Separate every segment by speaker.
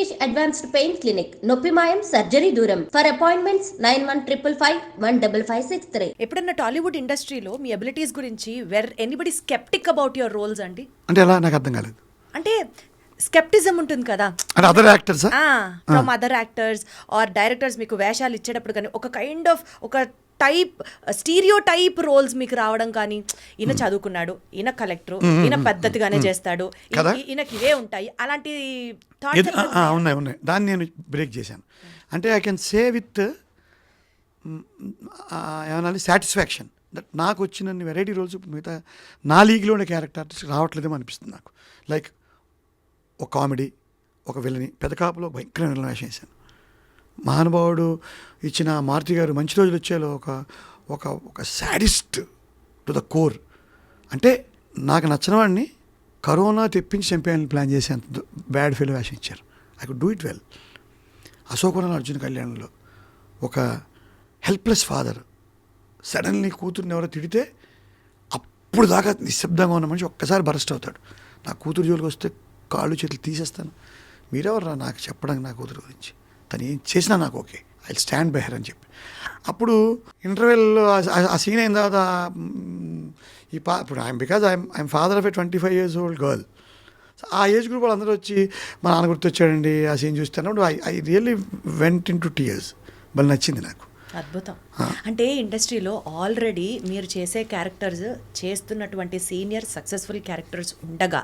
Speaker 1: Venkatesh advanced pain clinic, నొప్పి మాయం, surgery దూరం. For appointments 9155515563.
Speaker 2: ఎప్పుడన్నా టాలీవుడ్ ఇండస్ట్రీలో మీ అబిలిటీస్ గురించి anybody sceptic about your roles అండి?
Speaker 3: అంటే ఎలా, నాకు అర్థం కాలేదు.
Speaker 2: అంటే స్కెప్టిజం ఉంటుంది కదా,
Speaker 3: అంటే other actors
Speaker 2: from other actors or directors మీకు వేషాలు ఇచ్చేటప్పుడు కానీ ఒక కైండ్ ఆఫ్ ఒక టైప్ స్టీరియో టైప్ రోల్స్ మీకు రావడం కానీ, ఈయన చదువుకున్నాడు, ఈయన కలెక్టర్, ఈయన పద్ధతిగానే చేస్తాడు, ఈయనకి ఇవే ఉంటాయి, అలాంటి
Speaker 3: ఉన్నాయి ఉన్నాయి. దాన్ని నేను బ్రేక్ చేశాను. అంటే ఐ కెన్ సే విత్ ఏమన్నా సాటిస్ఫాక్షన్ దట్ నాకు వచ్చినన్ని వెరైటీ రోల్స్ మిగతా నా లీగ్లో ఉండే క్యారెక్టర్ ఆర్టిస్ట్ రావట్లేదేమో అనిపిస్తుంది నాకు. లైక్ ఒక కామెడీ, ఒక విలని, పెద్ద కాపులో భయంకరమైన విలన్ వేషం వేశాను. మహానుభావుడు ఇచ్చిన మారుతి గారు మంచి రోజులు వచ్చేలో ఒక ఒక ఒక సాడిస్ట్ టు ద కోర్. అంటే నాకు నచ్చిన వాడిని కరోనా తెప్పించి చంపేయాలని ప్లాన్ చేసేంత బ్యాడ్ ఫీల్ వేషం ఇచ్చారు. I could do it well. Ashokavanam Arjun కళ్యాణ్లో ఒక హెల్ప్లెస్ ఫాదర్ సడన్లీ కూతుర్ని ఎవరో తిడితే అప్పుడు దాకా నిశ్శబ్దంగా ఉన్న మనిషి ఒక్కసారి బరస్ట్ అవుతాడు. నా కూతురు జోలికి వస్తే కాళ్ళు చేతులు తీసేస్తాను, మీరెవర్రా నాకు చెప్పడానికి నా కూతురు గురించి, తను ఏం చేసినా నాకు okay, I stand by her అని చెప్పి. అప్పుడు ఇంటర్వెల్లో ఆ సీన్ అయిన తర్వాత ఇప్పుడు I'm father of A 25 years old girl. ఆ ఏజ్ గ్రూప్ వాళ్ళు అందరూ వచ్చి మా నాన్న గుర్తొచ్చాడండి ఆ సీన్ చూస్తున్నప్పుడు I really went in to tears. భలే నచ్చింది నాకు.
Speaker 2: అద్భుతం. అంటే ఇండస్ట్రీలో ఆల్రెడీ మీరు చేసే క్యారెక్టర్స్ చేస్తున్నటువంటి సీనియర్ సక్సెస్ఫుల్ క్యారెక్టర్స్ ఉండగా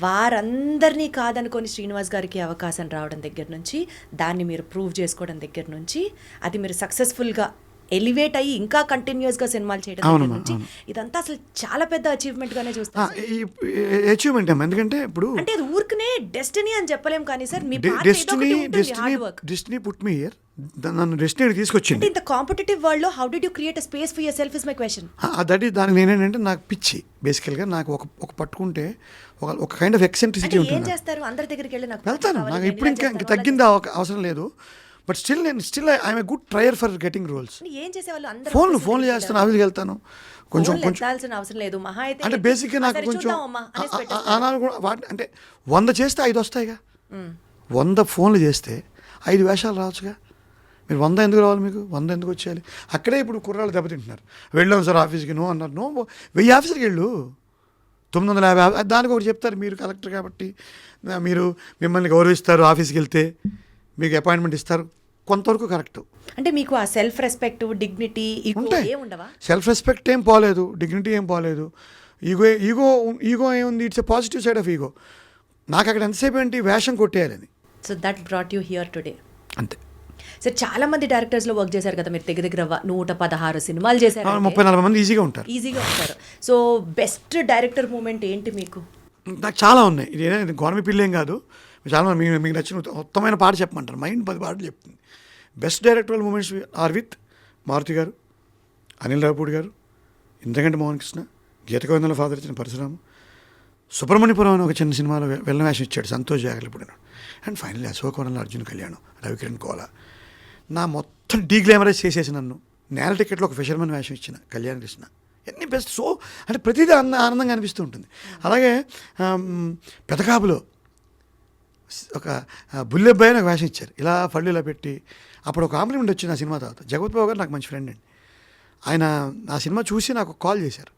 Speaker 2: వారందరినీ కాదనుకొని శ్రీనివాస్ గారికి అవకాశం రావడం దగ్గర నుంచి, దాన్ని మీరు ప్రూవ్ చేసుకోవడం దగ్గర నుంచి, అది మీరు సక్సెస్ఫుల్గా ఎలివేట్ అయ్యి ఇంకా కంటిన్యూస్గా సినిమాలు చేయడం దగ్గర నుంచి, ఇదంతా అసలు చాలా పెద్ద అచీవ్మెంట్గానే చూస్తాను.
Speaker 3: అచీవ్మెంట్ ఎందుకంటే ఇప్పుడు
Speaker 2: అంటే అది ఊరికనే డెస్టినీ అని చెప్పలేం కానీ sir, me
Speaker 3: destiny put me here, నన్ను డెస్టినీ తీసుకొచ్చింది.
Speaker 2: ఇంత కాంపిటేటివ్ వరల్డ్ లో how did you create a space for your self is my question.
Speaker 3: That is దానికి నేనేంటంటే నాకు పిచ్చి బేసికల్గా. నాకు ఒక పట్టుకుంటే ఒక కైండ్ ఆఫ్ ఎక్సెంట్రిసిటీ ఉంటుంది.
Speaker 2: ఏం చేస్తారు అందరి దగ్గరికి వెళ్ళి నాకు
Speaker 3: వెళ్తాను, నాకు ఇప్పుడు ఇంకా తగ్గింది అవసరం లేదు. But still I'm a good trier for getting roles.
Speaker 2: ఏం చేసేవాళ్ళు అందరూ
Speaker 3: ఫోన్లు చేస్తాను, ఆఫీస్కి వెళ్తాను, కొంచెం
Speaker 2: అవసరం లేదు మహా అయితే.
Speaker 3: అంటే బేసిక్గా నాకు కొంచెం అనాలు కూడా అంటే 100 చేస్తే 5 వస్తాయిగా. 100 ఫోన్లు చేస్తే 5 వేషాలు రావచ్చుగా. మీరు 100 ఎందుకు రావాలి, మీకు 100 ఎందుకు వచ్చేయాలి? అక్కడే ఇప్పుడు కుర్రాళ్ళు దెబ్బతింటున్నారు. వెళ్ళాం సార్ ఆఫీస్కి, నో అన్నారు. నో, 1000 ఆఫీస్కి వెళ్ళు, 950 దానికి ఒకటి చెప్తారు. మీరు కలెక్టర్ కాబట్టి మీరు మిమ్మల్ని గౌరవిస్తారు, ఆఫీస్కి వెళ్తే మీకు అపాయింట్మెంట్ ఇస్తారు, కొంతవరకు కరెక్ట్.
Speaker 2: అంటే మీకు ఆ సెల్ఫ్ రెస్పెక్ట్, డిగ్నిటీ
Speaker 3: ఉంటాయి. సెల్ఫ్ రెస్పెక్ట్ ఏం పోలేదు, డిగ్నిటీ ఏం పోలేదు. ఈగో ఏముంది? It's a positive side of ego. నాకు అక్కడ ఎంతసేపు ఏంటి వేషం కొట్టేయాలని.
Speaker 2: So that brought you here today.
Speaker 3: అంతే.
Speaker 2: సార్ చాలా మంది డైరెక్టర్స్లో వర్క్ చేశారు కదా మీరు, దగ్గర 116 సినిమాలు చేశారు.
Speaker 3: 30-40 మంది ఈజీగా ఉంటారు.
Speaker 2: సో బెస్ట్ డైరెక్టర్ మూమెంట్ ఏంటి మీకు?
Speaker 3: నాకు చాలా ఉన్నాయి. ఇది గవర్నమెంట్ పిల్లి ఏం కాదు, చాలా మీకు నచ్చిన ఉత్తమైన పాట చెప్పమంటారు. మైండ్ 10 పాటలు చెప్తుంది. Best directorial moments are with Maruthi గారు, అనిల్ రావుపూడి గారు, ఇంద్రగంటి మోహన్ కృష్ణ, గీతగోవిందంలో ఫాదర్ ఇచ్చిన పరశురాము, సుబ్రహ్మణ్యపురం అని ఒక చిన్న సినిమాలో వెళ్ళిన వేషం ఇచ్చాడు సంతోష్ జాగర్లపూడి. అండ్ ఫైనల్లీ అశోకవనంలో అర్జున్ కళ్యాణ్, రవికిరణ్ కోలా. నా మొత్తం డీగ్లామరైజ్ చేసేసి నన్ను నేల టికెట్లో ఒక ఫిషర్మన్ వేషం ఇచ్చిన కళ్యాణ్ కృష్ణ. ఎన్ని బెస్ట్. సో అంటే ప్రతిదీ ఆనందంగా అనిపిస్తూ ఉంటుంది. అలాగే పెదకాపులో ఒక బుల్లెబ్బాయి నాకు వేషం ఇచ్చారు. ఇలా పళ్ళు ఇలా పెట్టి అప్పుడు ఒక కాంప్లిమెంట్ వచ్చింది ఆ సినిమా తర్వాత. జగపతి బాబు గారు నాకు మంచి ఫ్రెండ్ అండి. ఆయన ఆ సినిమా చూసి నాకు కాల్ చేశారు.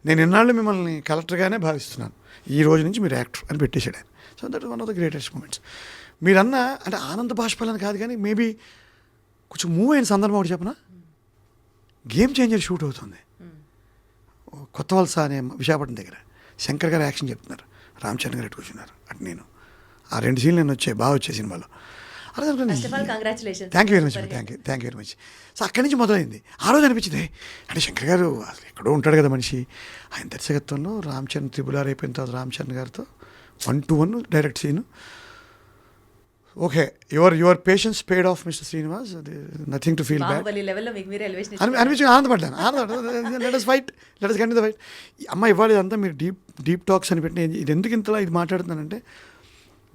Speaker 3: నేను ఎన్నాళ్ళు మిమ్మల్ని కలెక్టర్గానే భావిస్తున్నాను, ఈ రోజు నుంచి మీరు యాక్టర్ అని పెట్టేశాడు ఆయన. So that is one of the greatest moments. మీరన్న అంటే ఆనంద బాష్పాలని కాదు కానీ మేబీ కొంచెం మూవ్ అయిన సందర్భం ఒకటి చెప్పనా, గేమ్ చేంజర్ షూట్ అవుతుంది కొత్త వలస అనే విశాఖపట్నం దగ్గర. శంకర్ గారు యాక్షన్ చెప్తున్నారు, రామ్ చరణ్ గారు కూర్చున్నారు. అటు నేను ఆ 2 సీన్లు నేను బాగా వచ్చే సినిమాలో. Thank you very much, thank you very much. So అక్కడి నుంచి మొదలైంది. ఆ రోజు అనిపించింది అంటే శంకర్ గారు అసలు ఎక్కడో ఉంటాడు కదా మనిషి. ఆయన దర్శకత్వంలో రామ్ చరణ్ త్రిబుల్ ఆర్ అయిపోయిన తర్వాత రామ్ చరణ్ గారితో 1-to-1 direct scene. Okay, your patience paid off mister Srinivas, nothing to feel bad అనిపించి ఆనందపడ్డాను. Let us fight, let us continue the fight. అమ్మ ఇవ్వాలి ఇదంతా మీరు డీప్ టాక్స్ అని పెట్టి ఇది ఎందుకు ఇంతలా ఇది మాట్లాడుతున్నానంటే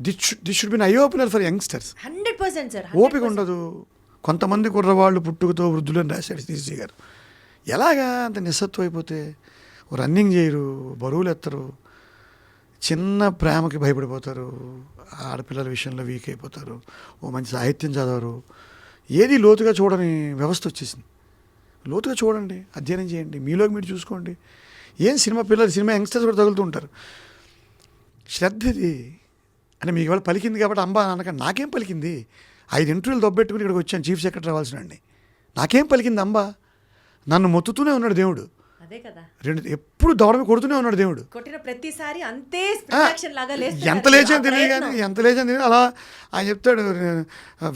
Speaker 3: this should be eye opener for youngsters.
Speaker 2: 100% sir.
Speaker 3: ఓపిక ఉండదు. కొంతమంది కుర్రవాళ్ళు పుట్టుకతో వృద్ధులు అని రాశాడు శ్రీశ్రీ గారు. ఎలాగా అంత నిస్సత్వం అయిపోతే రన్నింగ్ చేయరు, బరువులు ఎత్తరు, చిన్న ప్రేమకి భయపడిపోతారు, ఆడపిల్లల విషయంలో వీక్ అయిపోతారు, ఓ మంచి సాహిత్యం చదవరు, ఏది లోతుగా చూడని వ్యవస్థ వచ్చేసింది. లోతుగా చూడండి, అధ్యయనం చేయండి, మీలోకి మీరు చూసుకోండి. ఏం సినిమా పిల్లలు, సినిమా యంగ్స్టర్స్ కూడా తగులుతూ ఉంటారు. శ్రద్ధ ఇది అంటే మీకు ఇవాళ పలికింది కాబట్టి అంబా అనక నాకేం పలికింది? 5 ఇంటర్వ్యూలు దొబ్బెట్టుకుని ఇక్కడికి వచ్చాను చీఫ్ సెక్రటరీ అవ్వాల్సిన అండి. నాకేం పలికింది అంబా? నన్ను మొత్తుతూనే ఉన్నాడు దేవుడు.
Speaker 2: అదే కదా,
Speaker 3: ఎప్పుడు దవడమే కొడుతూనే ఉన్నాడు దేవుడు.
Speaker 2: కొట్టిన ప్రతిసారి అంతే రియాక్షన్ లాగా లేస్తున్నారు.
Speaker 3: ఎంత లేచని తెలియదు కానీ, ఎంత లేచని తెలియదు. అలా ఆయన చెప్తాడు,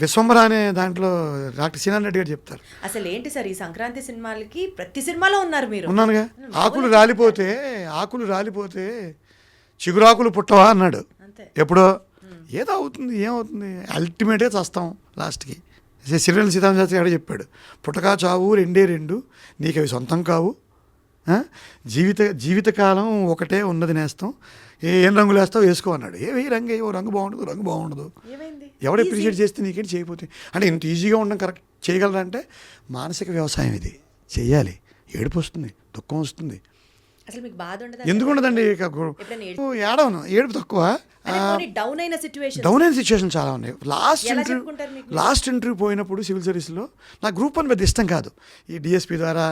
Speaker 3: విశ్వంబర అనే దాంట్లో డాక్టర్ శ్రీనారాయణ రెడ్డి గారు చెప్తారు.
Speaker 2: అసలు ఏంటి సార్ ఈ సంక్రాంతి సినిమాలకి ప్రతి సినిమాలో ఉన్నారు మీరు.
Speaker 3: ఉన్నానుగా, ఆకులు రాలిపోతే చిగురాకులు పుట్టవా అన్నాడు.
Speaker 2: అంతే.
Speaker 3: ఎప్పుడో ఏదో అవుతుంది, ఏమవుతుంది, అల్టిమేట్గా చస్తాం లాస్ట్కి. సిరివెన్నెల సీతారామశాస్త్రి గారు చెప్పాడు, పుట్టకా చావు రెండే రెండు, నీకు అవి సొంతం కావు, జీవితకాలం ఒకటే ఉన్నది నేస్తాం, ఏం రంగులు వేస్తావు వేసుకో అన్నాడు. ఏ రంగు ఓ రంగు బాగుండదు ఎవడు అప్రిషియేట్ చేస్తే నీకేంటి చేయకపోతే. అంటే ఇంత ఈజీగా ఉండడం కరెక్ట్ చేయగలరా అంటే మానసిక వ్యవసాయం ఇది చేయాలి. ఏడుపు వస్తుంది, దుఃఖం వస్తుంది,
Speaker 2: అసలు మీకు బాధ ఉండదా?
Speaker 3: ఎందుకు ఉండదండి? ఏడవను, ఏడుపు తక్కువ.
Speaker 2: డౌన్ అయిన
Speaker 3: సిచ్యువేషన్ చాలా ఉన్నాయి. లాస్ట్ ఇంటర్వ్యూ పోయినప్పుడు సివిల్ సర్వీస్లో నాకు గ్రూప్ 1 పెద్ద ఇష్టం కాదు. ఈ డిఎస్పీ ద్వారా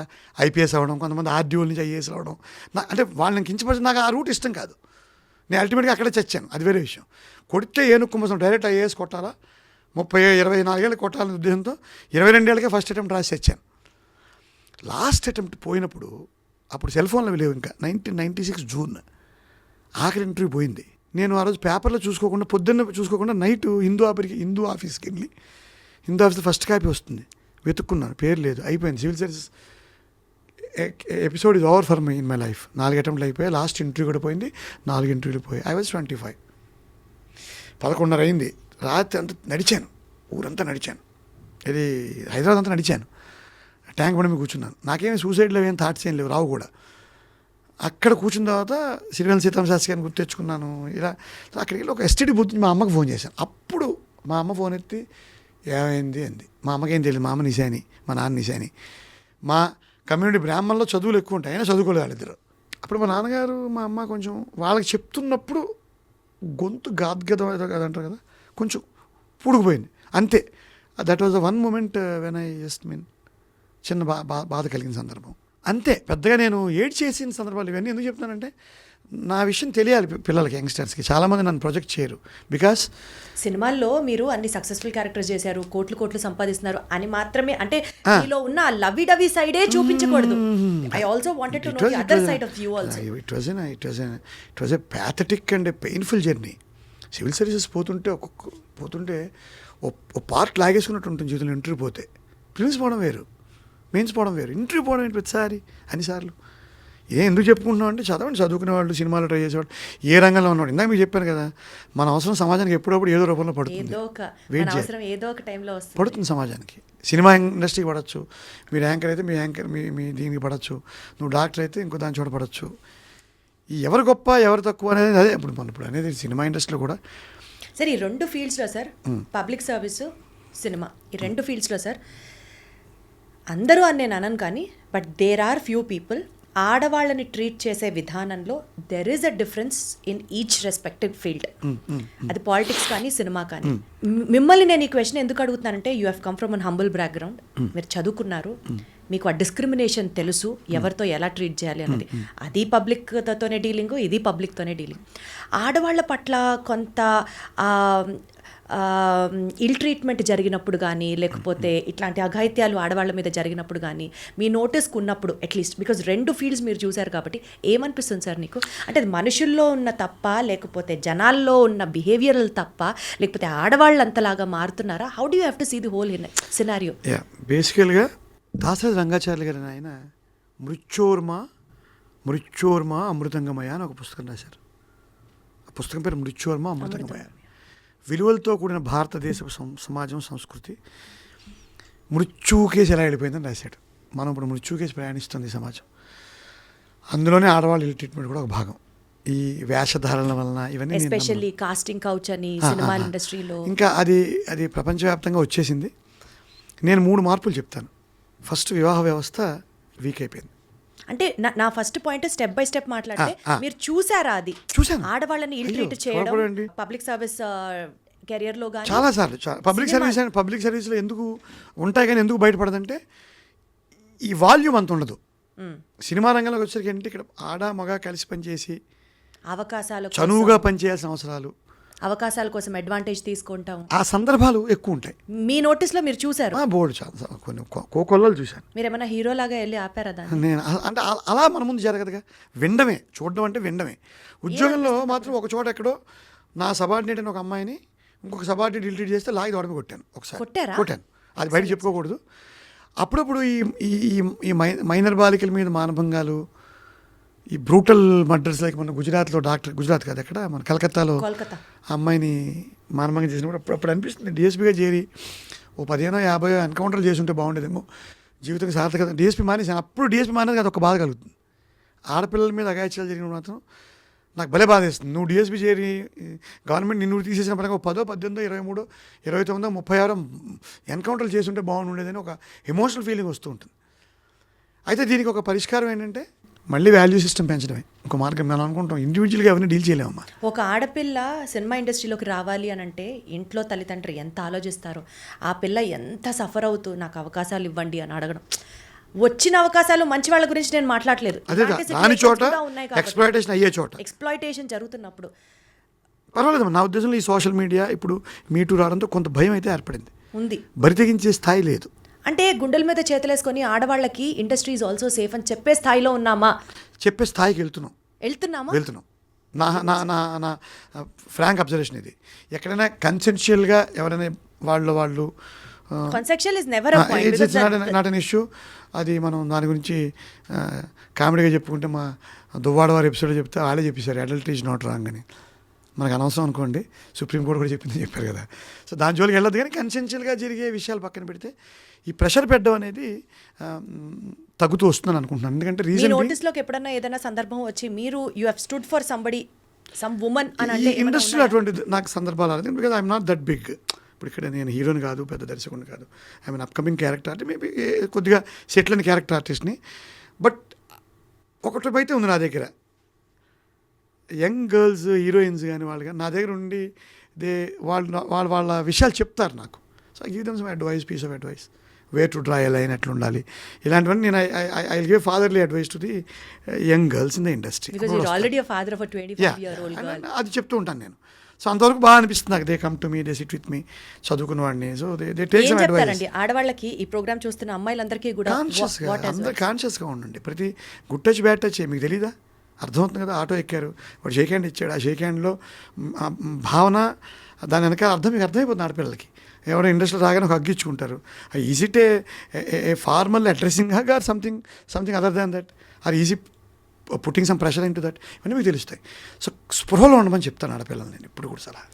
Speaker 3: ఐపీఎస్ అవ్వడం, కొంతమంది ఆర్డీఓల నుంచి ఐఏఎస్ అవ్వడం, అంటే వాళ్ళని కించపరిచి నాకు ఆ రూట్ ఇష్టం కాదు. నేను అల్టిమేట్గా అక్కడే చచ్చాను, అది వేరే విషయం. కొడితే ఏనుక్కుమసం డైరెక్ట్ ఐఏఎస్ కొట్టాలా, 24 ఏళ్ళకి కొట్టాలనే ఉద్దేశంతో 22 ఏళ్ళకే ఫస్ట్ అటెంప్ట్ రాసి చచ్చాను. లాస్ట్ అటెంప్ట్ పోయినప్పుడు అప్పుడు సెల్ ఫోన్లు లేవు ఇంకా, 1996 జూన్ ఆఖరి ఇంటర్వ్యూ పోయింది. నేను ఆ రోజు పేపర్లో చూసుకోకుండా నైట్ హిందూ ఆఫీస్కి వెళ్ళి, హిందూ ఆఫీస్లో ఫస్ట్ కాపీ వస్తుంది, వెతుక్కున్నాను, పేరు లేదు, అయిపోయింది. Civil services episode is over for my in my life. 4 అటెంప్ట్లు అయిపోయాయి, లాస్ట్ ఇంటర్వ్యూ కూడా పోయింది, 4 ఇంటర్వ్యూలు పోయాయి. I was 25. 11:30 అయింది రాత్రి. అంతా నడిచాను, ఊరంతా నడిచాను, ఇది హైదరాబాద్ అంతా నడిచాను, ట్యాంక్ బండి మీద కూర్చున్నాను. నాకేమి సూసైడ్లో ఏం థాట్స్ ఏం లేవు, రావు కూడా. అక్కడ కూర్చున్న తర్వాత సిరివెన్నెల సీతారామశాస్త్రి గారిని గుర్తు తెచ్చుకున్నాను. ఇలా అక్కడికి వెళ్ళి ఒక ఎస్టీడీ బూత్ మా అమ్మకి ఫోన్ చేశాను. అప్పుడు మా అమ్మ ఫోన్ ఎత్తి ఏమైంది అంది. మా అమ్మకి ఏం తెలియదు, మా అమ్మ నిశాని, మా నాన్న నిశాని. మా కమ్యూనిటీ బ్రాహ్మణంలో చదువులు ఎక్కువ ఉంటాయి, అయినా చదువుకోలేదు వాళ్ళిద్దరు. అప్పుడు మా నాన్నగారు మా అమ్మ కొంచెం వాళ్ళకి చెప్తున్నప్పుడు గొంతు గాద్గద అంటారు కదా, కొంచెం పూడుకుపోయింది అంతే. That was the one moment when I just చిన్న బాధ కలిగిన సందర్భం అంతే. పెద్దగా నేను ఏడ్ చేసిన సందర్భాలు ఇవన్నీ ఎందుకు చెప్తున్నానంటే, నా విషయం తెలియాలి పిల్లలకి, యంగ్స్టర్స్కి. చాలామంది నన్ను ప్రొజెక్ట్ చేయరు, బికాస్
Speaker 2: సినిమాల్లో మీరు అన్ని సక్సెస్ఫుల్ క్యారెక్టర్స్ చేశారు, కోట్లు సంపాదిస్తున్నారు అని మాత్రమే, అంటే మీలో ఉన్న లవ్వీ డవీ సైడే చూపించకూడదు. I also wanted to know the other side of you also. It was a pathetic and a painful journey. Civil services పోతుంటే ఓ పార్ట్ లాగేసుకున్నట్టు ఉంటుంది జీవితంలో. ఇంటర్వ్యూ పోతే ప్రిలిమ్స్ పోవడం వేరు, మెయిన్స్ పోవడం వేరు, ఇంటర్వ్యూ పోవడం ఏంటి ప్రతిసారి అన్నిసార్లు. ఎందుకు చెప్పుకుంటున్నాం అంటే, చదువుకునే వాళ్ళు, సినిమాలో ట్రై చేసేవాళ్ళు, ఏ రంగంలో ఉన్నవాడు. ఇందాక మీకు చెప్పాను కదా, మన అవసరం సమాజానికి ఎప్పుడప్పుడు ఏదో రూపంలో పడుతుంది, పడుతుంది సమాజానికి. సినిమా ఇండస్ట్రీకి పడవచ్చు, మీరు యాంకర్ అయితే మీ దీనికి పడవచ్చు, నువ్వు డాక్టర్ అయితే ఇంకో దాని చోట పడవచ్చు. ఈ ఎవరు గొప్ప ఎవరు తక్కువ అనేది అదే ఇప్పుడు అనేది సినిమా ఇండస్ట్రీలో కూడా. సార్ ఈ 2 ఫీల్డ్స్లో సార్, పబ్లిక్ సర్వీసు, సినిమా, ఈ 2 ఫీల్డ్స్లో సార్ అందరూ అని నేను అనను కానీ, but there are few people ఆడవాళ్ళని ట్రీట్ చేసే విధానంలో there is a difference in each respective field. అది పాలిటిక్స్ కానీ సినిమా కానీ. మిమ్మల్ని నేను ఈ క్వశ్చన్ ఎందుకు అడుగుతున్నానంటే, you have come from an humble background, మీరు చదువుకున్నారు, మీకు ఆ డిస్క్రిమినేషన్ తెలుసు, ఎవరితో ఎలా ట్రీట్ చేయాలి అన్నది. అది పబ్లిక్తోనే డీలింగ్, ఇది పబ్లిక్తోనే డీలింగ్. ఆడవాళ్ళ పట్ల కొంత ఇల్ ట్రీట్మెంట్ జరిగినప్పుడు కానీ, లేకపోతే ఇట్లాంటి అఘాయిత్యాలు ఆడవాళ్ళ మీద జరిగినప్పుడు కానీ మీ నోటీస్కి ఉన్నప్పుడు, అట్లీస్ట్ బికాజ్ 2 ఫీల్డ్స్ మీరు చూశారు కాబట్టి, ఏమనిపిస్తుంది సార్ నీకు? అంటే అది మనుషుల్లో ఉన్న తప్ప, లేకపోతే జనాల్లో ఉన్న బిహేవియరల్ తప్ప, లేకపోతే ఆడవాళ్ళు అంతలాగా మారుతున్నారా? How do you have to see the whole scenario?
Speaker 3: బేసికల్గా దాసరి రంగాచార్య గారు ఆయన మృత్యోర్మ అమృతంగమయ అని ఒక పుస్తకం రాశారు. ఆ పుస్తకం పేరు మృత్యోర్మ అమృతంగమయ. విలువలతో కూడిన భారతదేశ సమాజం, సంస్కృతి మృత్యుకేసి ఎలా వెళ్ళిపోయిందని రాశాడు. మనం ఇప్పుడు మృత్యుకేసి ప్రయాణిస్తుంది సమాజం. అందులోనే ఆడవాళ్ళు ఇల్ ట్రీట్మెంట్ కూడా ఒక భాగం. ఈ వేషధారణల వలన ఇవన్నీ,
Speaker 2: ఎస్పెషల్లీ కాస్టింగ్ కౌచ్ అని సినిమా ఇండస్ట్రీలో ఇంకా
Speaker 3: అది ప్రపంచవ్యాప్తంగా వచ్చేసింది. నేను 3 మార్పులు చెప్తాను. ఫస్ట్, వివాహ వ్యవస్థ వీక్ అయిపోయింది.
Speaker 2: అంటే నా first point step by step మాట్లాడితే మీరు చూసారా అది
Speaker 3: చూశాను.
Speaker 2: ఆడవాళ్ళని ఇల్
Speaker 3: అయ్యో,
Speaker 2: ట్రీట్ చేయడం
Speaker 3: చూడకూడదండి.
Speaker 2: పబ్లిక్ సర్వీస్ కెరియర్ లో కానీ
Speaker 3: చాలా సార్లు పబ్లిక్ సర్వీస్ అండ్ పబ్లిక్ సర్వీస్లో ఎందుకు ఉంటాయి కానీ ఎందుకు బయటపడదంటే ఈ వాల్యూమ్ అంత ఉండదు. సినిమా రంగంలోకి వచ్చేసరికి ఏంటి ఇక్కడ ఆడ మగ కలిసి పనిచేసి చనువుగా పనిచేయాల్సిన
Speaker 2: అవకాశాల కోసం అడ్వాంటేజ్ తీసుకుంటాం,
Speaker 3: ఆ సందర్భాలు ఎక్కువ ఉంటాయి.
Speaker 2: మీ నోటీస్ లో మీరు చూసారు?
Speaker 3: బోర్డు చాలా కొన్ని కోకొల్లలు చూశాను.
Speaker 2: మీరు ఏమైనా హీరో లాగా వెళ్ళి ఆపారా దాన్ని?
Speaker 3: నేను అంటే అలా మన ముందు జరగదుగా, వినడమే, చూడడం అంటే వినడమే. ఉద్యోగంలో మాత్రం ఒక చోట ఎక్కడో నా సబార్డినేట్ అని ఒక అమ్మాయిని ఇంకొక సబార్డినేట్ ఇల్ట్రీట్ చేస్తే లాగి దొడమ కొట్టాను ఒకసారి. కొట్టాను, అది బయట చెప్పుకోకూడదు. అప్పుడప్పుడు ఈ మైనర్ బాలికల మీద మానభంగాలు, ఈ బ్రూటల్ మర్డర్స్, లైక్ మన గుజరాత్లో గుజరాత్ కాదు ఎక్కడ మన కలకత్తాలో ఆ అమ్మాయిని మానభంగం చేసినప్పుడు అప్పుడు అనిపిస్తుంది డిఎస్పీగా చేరి ఓ 15-50 ఎన్కౌంటర్లు చేసి ఉంటే బాగుండేదేమో, జీవితం సార్థకత. డిఎస్పీ మానేసాను, అప్పుడు డిఎస్పీ మానేది అది ఒక బాధ కలుగుతుంది. ఆడపిల్లల మీద అగాయిత్యాలు జరిగిన మాత్రం నాకు భలే బాధ వేస్తుంది. నువ్వు డిఎస్పీ చేరి గవర్నమెంట్ నిన్ను తీసేసిన పరంగా 10, 18, 23, 29, 36 ఎన్కౌంటర్లు చేసి ఉంటే బాగుండేదని ఒక ఎమోషనల్ ఫీలింగ్ వస్తూ ఉంటుంది. అయితే దీనికి ఒక పరిష్కారం ఏంటంటే మళ్ళీ వాల్యూ సిస్టమ్ పెంచడమే ఒక మార్గం. మనం అనుకుంటాం ఇండివిజువల్గా ఎవరిని డీల్ చేయలేమమ్మా.
Speaker 2: ఒక ఆడపిల్ల సినిమా ఇండస్ట్రీలోకి రావాలి అని అంటే ఇంట్లో తల్లిదండ్రులు ఎంత ఆలోచిస్తారో, ఆ పిల్ల ఎంత సఫర్ అవుతూ నాకు అవకాశాలు ఇవ్వండి అని అడగడం. వచ్చిన అవకాశాలు మంచి వాళ్ళ గురించి నేను మాట్లాడలేదు, ఎక్స్‌ప్లాయిటేషన్ జరుగుతున్నప్పుడు
Speaker 3: పర్వాలేదు. నా ఉద్దేశంలో ఈ సోషల్ మీడియా ఇప్పుడు మీటూ రావడంతో కొంత భయం అయితే ఏర్పడింది,
Speaker 2: ఉంది.
Speaker 3: బరితెగించే స్థాయి లేదు.
Speaker 2: అంటే గుండెల మీద చేతులేసుకొని ఆడవాళ్ళకి ఇండస్ట్రీ ఈజ్ ఆల్సో సేఫ్ అని చెప్పే స్థాయిలో ఉన్నామా?
Speaker 3: చెప్పే స్థాయికి వెళ్తున్నాం. నా నా నా నా ఫ్రాంక్ అబ్జర్వేషన్ ఇది. ఎక్కడైనా కన్సెన్షియల్గా ఎవరైనా వాళ్ళు
Speaker 2: consensual is never a point,
Speaker 3: not an issue. అది మనం దాని గురించి కామెడీగా చెప్పుకుంటే మా దువ్వాడ వారి ఎపిసోడ్ చెప్తే వాళ్ళే చెప్పేశారు అడల్టరీ ఈజ్ నాట్ రాంగ్ అని. మనకు అనవసరం అనుకోండి, సుప్రీంకోర్టు కూడా చెప్పారు కదా. సో దాని జోలికి వెళ్ళదు. కానీ కన్సెన్షియల్గా జరిగే విషయాలు పక్కన పెడితే ఈ ప్రెషర్ పెట్టడం అనేది తగ్గుతూ వస్తుందని అనుకుంటున్నాను. ఎందుకంటే రీజన్
Speaker 2: నోటీస్లోకి ఎప్పుడన్నా ఏదైనా సందర్భం వచ్చి మీరు you have stood for somebody some woman అని అంటే
Speaker 3: ఇండస్ట్రీలో అటువంటిది నాకు సందర్భాలు రాలేదు. Because I'm not that big. ఇప్పుడు ఇక్కడ నేను హీరోని కాదు, పెద్ద దర్శకుని కాదు, I mean upcoming character artist, maybe కొద్దిగా సెటిల్ అయిన క్యారెక్టర్ ఆర్టిస్ట్ని. బట్ ఒకటి అయితే ఉంది నా దగ్గర, యంగ్ గర్ల్స్ హీరోయిన్స్ కానీ వాళ్ళు కానీ నా దగ్గర ఉండి వాళ్ళ విషయాలు చెప్తారు నాకు. So I give them some advice, piece of advice, where to draw a line, ఎట్లా ఉండాలి, ఇలాంటివన్నీ నేను I give fatherly advice to the young girls in the industry. అది చెప్తూ ఉంటాను నేను. సో అంతవరకు బాగా అనిపిస్తుంది నాకు. They come to me, they sit with me, చదువుకున్న వాడిని. So they take some advice.
Speaker 2: ఆడవాళ్ళకి ఈ ప్రోగ్రామ్ చూస్తున్న అమ్మాయిలందరికీ కూడా
Speaker 3: అందరూ కాన్షియస్గా ఉండండి. ప్రతి గుడ్ టచ్ బ్యాడ్ టచ్ మీకు తెలీదా? అర్థమవుతుంది కదా. ఆటో ఎక్కారు, వాడు షేక్ హ్యాండ్ ఇచ్చాడు, ఆ షేక్ హ్యాండ్లో భావన, దాని వెనకాల అర్థం మీకు అర్థమైపోతుంది ఆడపిల్లలకి. ఎవరో ఇండస్ట్రీలో రాగానే ఒక హగ్గించుకుంటారు. Is it a formal addressing hug or something other than that, or easy putting some pressure in to that, ఇవన్నీ మీకు తెలుస్తాయి. సో స్పృహలో ఉండమని చెప్తాను ఆడపిల్లలు నేను ఇప్పుడు కూడా సలహా.